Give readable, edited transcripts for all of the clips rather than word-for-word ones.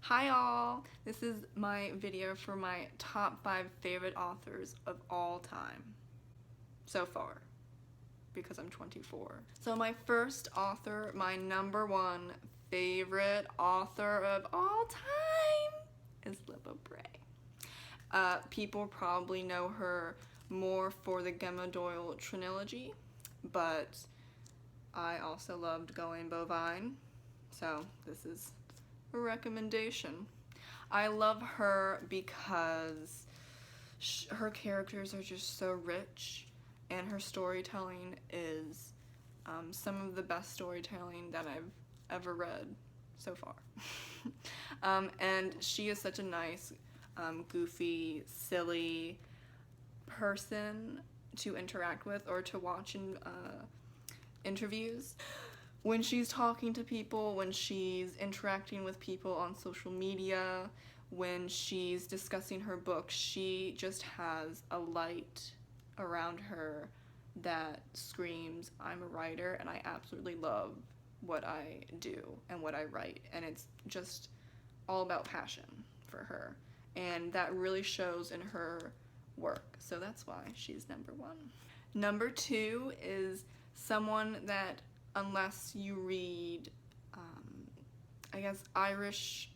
Hi all! This is my video for my top 5 favorite authors of all time. So far, because I'm 24. So my first author, my number 1 favorite author of all time is Lippa Bray. People probably know her more for the Gemma Doyle trilogy, but I also loved Going Bovine, so this is a recommendation. I love her because her characters are just so rich, and her storytelling is some of the best storytelling that I've ever read so far. And she is such a nice, goofy, silly person to interact with or to watch in interviews. When she's talking to people, when she's interacting with people on social media, when she's discussing her book, she just has a light around her that screams, I'm a writer and I absolutely love what I do and what I write. And it's just all about passion for her. And that really shows in her work. So that's why she's number 1. Number 2 is someone that, unless you read, I guess, Irish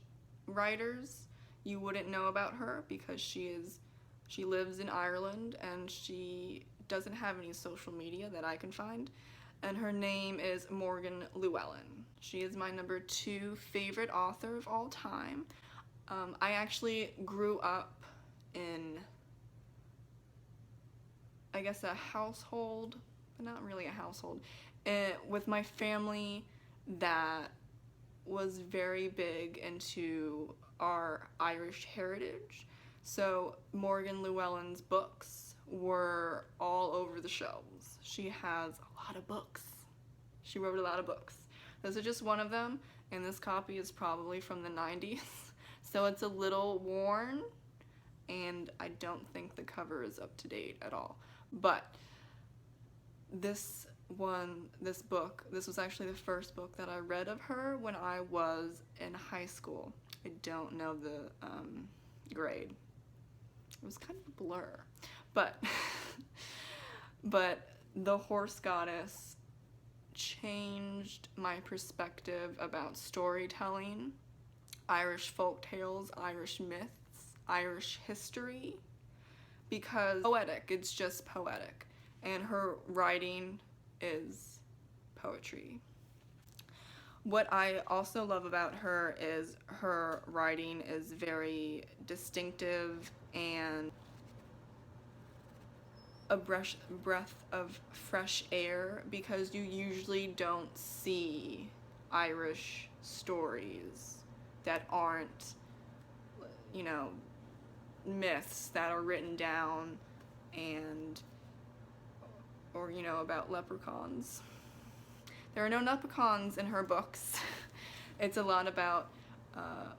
writers, you wouldn't know about her because she lives in Ireland and she doesn't have any social media that I can find. And her name is Morgan Llewellyn. She is my number 2 favorite author of all time. I actually grew up in, I guess, a household, but not really a household, with my family that was very big into our Irish heritage. So Morgan Llewellyn's books were all over the shelves. She has a lot of books. She wrote a lot of books. This is just one of them, and this copy is probably from the 90s. So it's a little worn, and I don't think the cover is up to date at all. But this book, this was actually the first book that I read of her when I was in high school. I don't know the grade. It was kind of a blur. But, but The Horse Goddess changed my perspective about storytelling, Irish folk tales, Irish myths, Irish history, because poetic, it's just poetic. And her writing is poetry. What I also love about her is her writing is very distinctive and a breath of fresh air, because you usually don't see Irish stories that aren't, you know, myths that are written down and, or, you know, about leprechauns. There are no leprechauns in her books. It's a lot about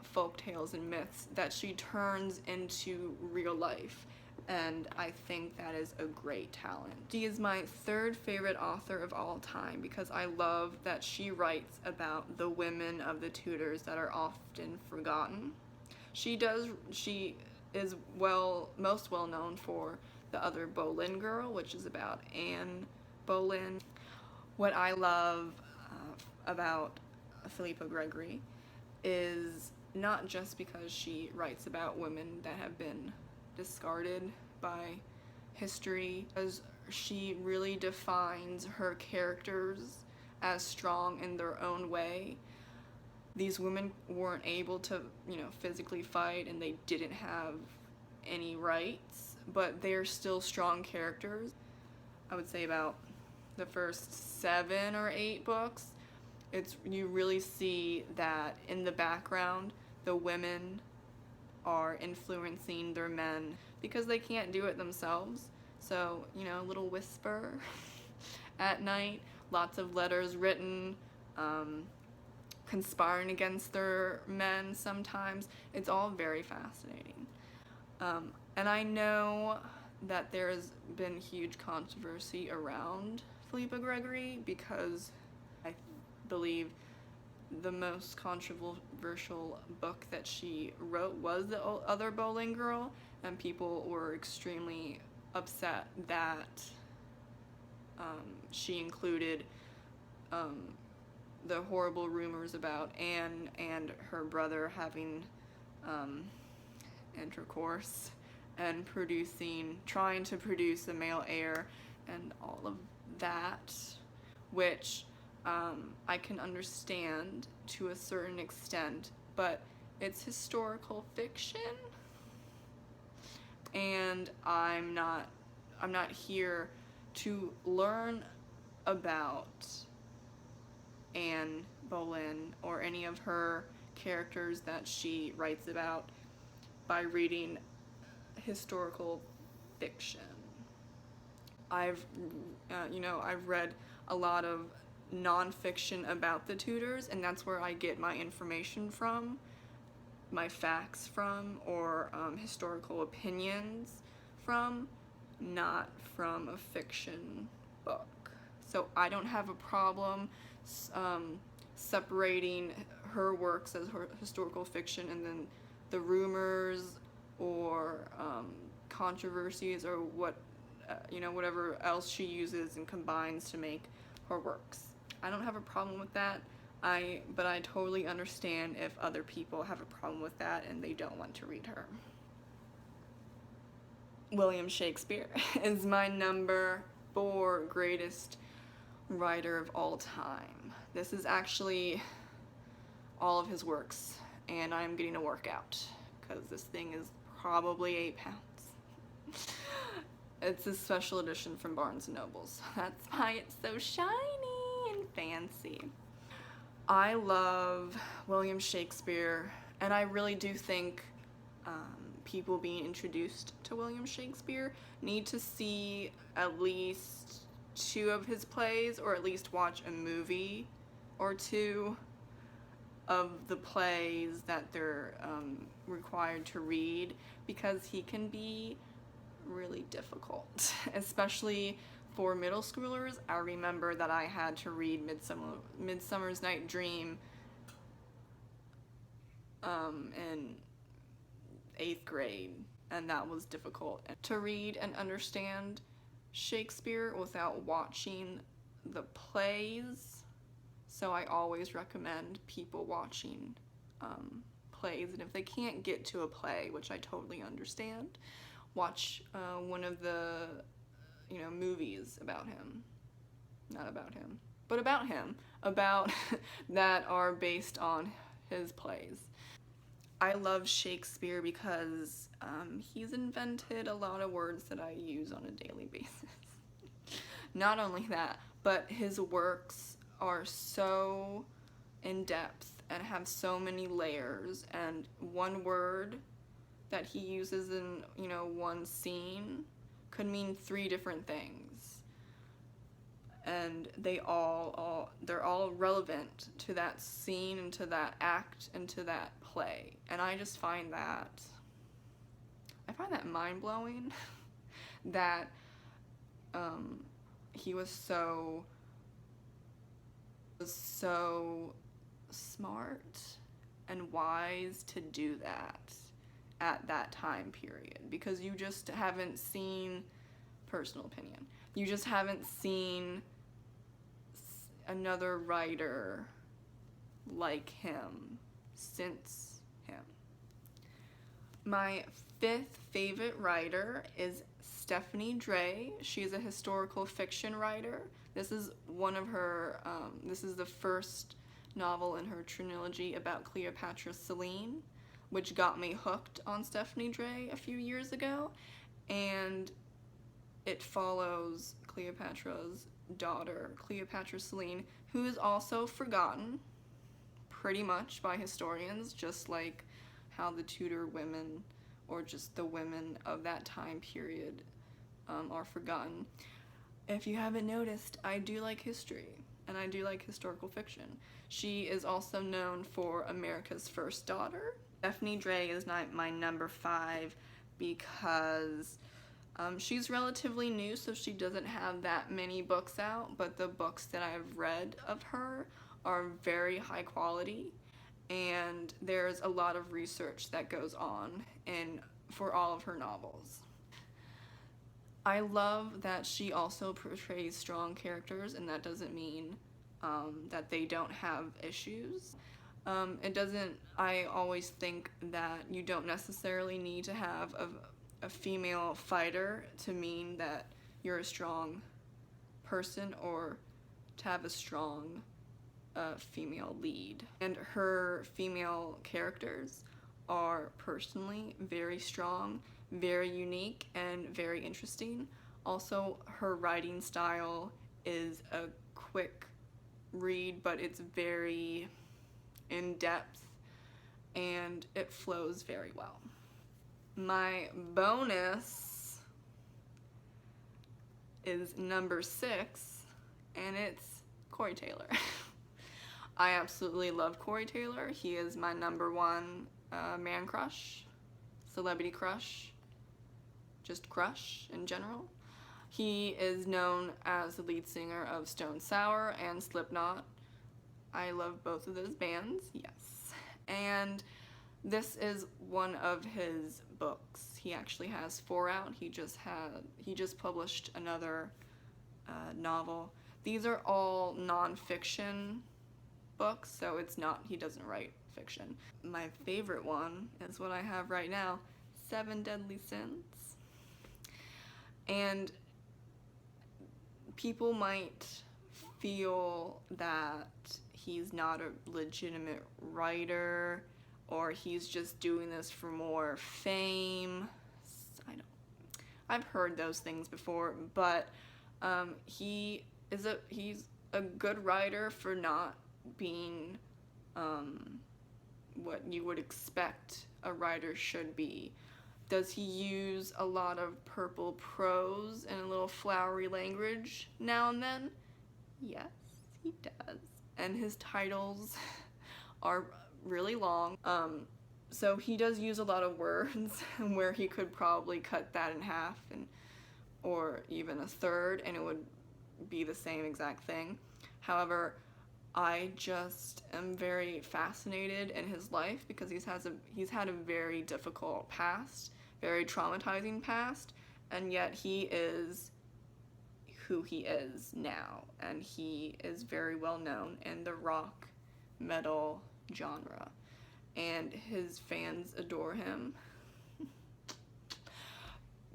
folk tales and myths that she turns into real life, and I think that is a great talent. She is my 3rd favorite author of all time because I love that she writes about the women of the Tudors that are often forgotten. She is most well known for The Other Boleyn Girl, which is about Anne Boleyn. What I love about Philippa Gregory is not just because she writes about women that have been discarded by history, as she really defines her characters as strong in their own way. These women weren't able to, you know, physically fight, and they didn't have any rights, but they're still strong characters. I would say about the first 7 or 8 books, you really see that in the background, the women are influencing their men because they can't do it themselves. So, you know, a little whisper at night, lots of letters written, conspiring against their men sometimes. It's all very fascinating. And I know that there's been huge controversy around Philippa Gregory because I believe the most controversial book that she wrote was The Other Bowling Girl, and people were extremely upset that she included the horrible rumors about Anne and her brother having intercourse and trying to produce a male heir and all of that, which I can understand to a certain extent, but it's historical fiction, and I'm not here to learn about Anne Boleyn or any of her characters that she writes about by reading historical fiction. I've read a lot of nonfiction about the Tudors, and that's where I get my information from, my facts from, or historical opinions from, not from a fiction book. So I don't have a problem separating her works as her historical fiction and then the rumors or controversies or whatever else she uses and combines to make her works. I don't have a problem with that. But I totally understand if other people have a problem with that and they don't want to read her. William Shakespeare is my number 4 greatest writer of all time. This is actually all of his works, and I'm getting a workout because this thing is probably 8 pounds. It's a special edition from Barnes & Nobles. That's why it's so shiny and fancy. I love William Shakespeare, and I really do think people being introduced to William Shakespeare need to see at least 2 of his plays, or at least watch a movie or 2 of the plays that they're required to read, because he can be really difficult, especially for middle schoolers. I remember that I had to read Midsummer's Night Dream in 8th grade, and that was difficult. To read and understand Shakespeare without watching the plays, so I always recommend people watching plays, and if they can't get to a play, which I totally understand, watch one of the movies about him, not about him, but about him, about that are based on his plays. I love Shakespeare because he's invented a lot of words that I use on a daily basis. Not only that, but his works are so in-depth and have so many layers, and one word that he uses in one scene could mean 3 different things, and they're all relevant to that scene and to that act and to that play, and I just find that mind-blowing that he was so smart and wise to do that at that time period, because you just haven't seen, personal opinion, you just haven't seen another writer like him since him. My 5th favorite writer is Stephanie Dray. She's a historical fiction writer. This is one of her, this is the first novel in her trilogy about Cleopatra Selene, which got me hooked on Stephanie Dray a few years ago, and it follows Cleopatra's daughter, Cleopatra Selene, who is also forgotten pretty much by historians, just like how the Tudor women, or just the women of that time period, are forgotten. If you haven't noticed, I do like history, and I do like historical fiction. She is also known for America's First Daughter. Stephanie Dray is my number 5 because she's relatively new, so she doesn't have that many books out, but the books that I've read of her are very high quality, and there's a lot of research that goes on for all of her novels. I love that she also portrays strong characters, and that doesn't mean that they don't have issues. I always think that you don't necessarily need to have a female fighter to mean that you're a strong person or to have a strong female lead. And her female characters are personally very strong, very unique, and very interesting. Also, her writing style is a quick read, but it's very in-depth and it flows very well. My bonus is number 6, and it's Corey Taylor. I absolutely love Corey Taylor. He is my number 1 man crush, celebrity crush, just crush in general. He is known as the lead singer of Stone Sour and Slipknot. I love both of those bands, yes. And this is one of his books. He actually has 4 out. He just published another novel. These are all non-fiction books, so he doesn't write fiction. My favorite one is what I have right now, 7 Deadly Sins. And people might feel that he's not a legitimate writer, or he's just doing this for more fame. I've heard those things before, but he's a good writer for not being what you would expect a writer should be. Does he use a lot of purple prose and a little flowery language now and then? Yes, he does. And his titles are really long. So he does use a lot of words where he could probably cut that in half or even a third, and it would be the same exact thing. However, I just am very fascinated in his life because he's had a very difficult past, very traumatizing past, and yet he is who he is now, and he is very well known in the rock metal genre, and his fans adore him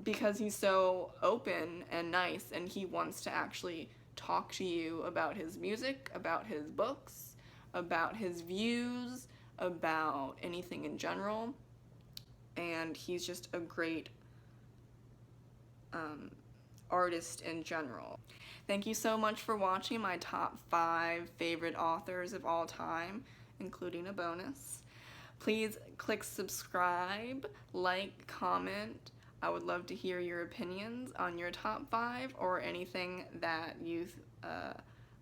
because he's so open and nice, and he wants to actually talk to you about his music, about his books, about his views, about anything in general. And he's just a great artist in general. Thank you so much for watching my top 5 favorite authors of all time, including a bonus. Please click subscribe, like, comment. I would love to hear your opinions on your top 5 or anything that you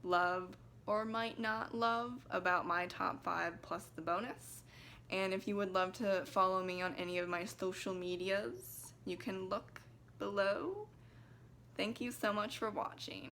love or might not love about my top 5 plus the bonus. And if you would love to follow me on any of my social medias, you can look below. Thank you so much for watching.